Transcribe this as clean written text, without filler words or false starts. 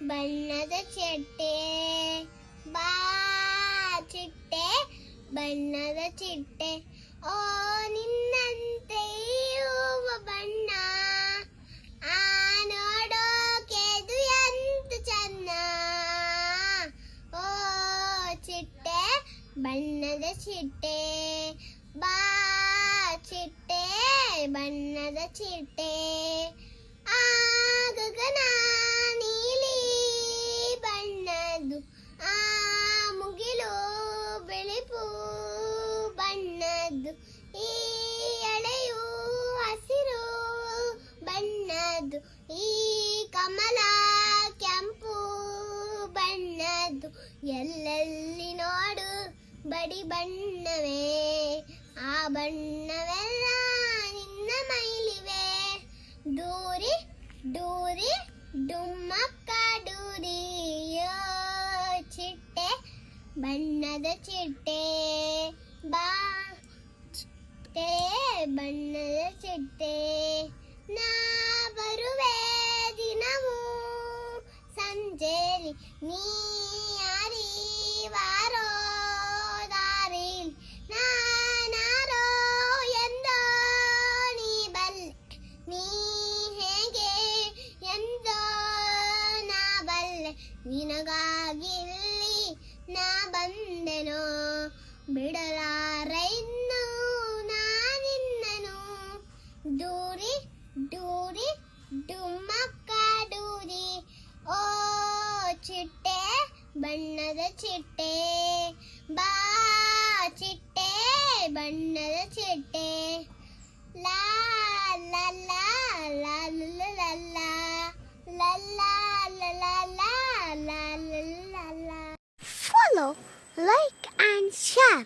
ಬಣ್ಣದ ಚಿಟ್ಟೆ ಬಾ ಚಿಟ್ಟೆ ಬಣ್ಣದ ಚಿಟ್ಟೆ ಓ ನಿನ್ನಂತೆ ಹೂವ ಬಣ್ಣ ಆ ನೋಡೋಕೆ ಅದು ಎಂತ ಚೆನ್ನ ಓ ಚಿಟ್ಟೆ ಬಣ್ಣದ ಚಿಟ್ಟೆ ಬಾ ಚಿಟ್ಟೆ ಬಣ್ಣದ ಚಿಟ್ಟೆ ಆ ಗಗನ ನೀಲಿ ಬಣ್ಣದ್ದು ಆ ಮುಗಿಲು ಬಿಳಿಪು ಬಣ್ಣದ್ದು ಈ ಎಳೆಯು ಹಸಿರು ಬಣ್ಣದ್ದು ಈ ಕಮಲ ಕೆಂಪು ಬಣ್ಣದ್ದು ಎಲ್ಲೆಲ್ಲಿ ನೋಡು ಬಡಿ ಬಣ್ಣವೇ ಆ ಬಣ್ಣವೆಲ್ಲ ನಿನ್ನ ಮೈಲಿವೆ ದೂರಿ ದೂರಿ ಡುಮ್ಮಕ್ಕ ಡೂರಿಯೋ ಚಿಟ್ಟೆ ಬಣ್ಣದ ಚಿಟ್ಟೆ ಬಾ ಚಿಟ್ಟೆ ಬಣ್ಣದ ಚಿಟ್ಟೆ ನಾ ಬರುವೆ ದಿನವೂ ಸಂಜೆಲಿ ನೀ ಯಾರಿವಾರೋ ದಾರಿಲಿ ನಾನಾರೋ ಎಂದೋ ನೀ ಬಲ್ಲೆ ನೀ ಹೇಗೆ ಎಂದೋ ನಾ ಬಲ್ಲೆ ನಿನಗಾಗಿ ಇಲ್ಲಿ ನಾ ಬಂದೆನೋ ಬಿಡಲಾರೆ ಇನ್ನು ನಾನಿನ್ನನು ದೂರಿ ದೂರಿ ಡುಮ್ಮಕ್ಕ ಡೂರಿ ಓ ಚಿಟ್ಟೆ ಬಣ್ಣದ ಚಿಟ್ಟೆ ಬಾ ಚಿಟ್ಟೆ ಬಣ್ಣದ ಚಿಟ್ಟೆ ಲಾ ಲಾ ಲಾ ಲಾ ಲಾ ಲಾ ಲಾ ಲಾ ಲಾ ಲಾ ಲಾ ಲಾ ಲಾ ಲಾ. Follow, like and share.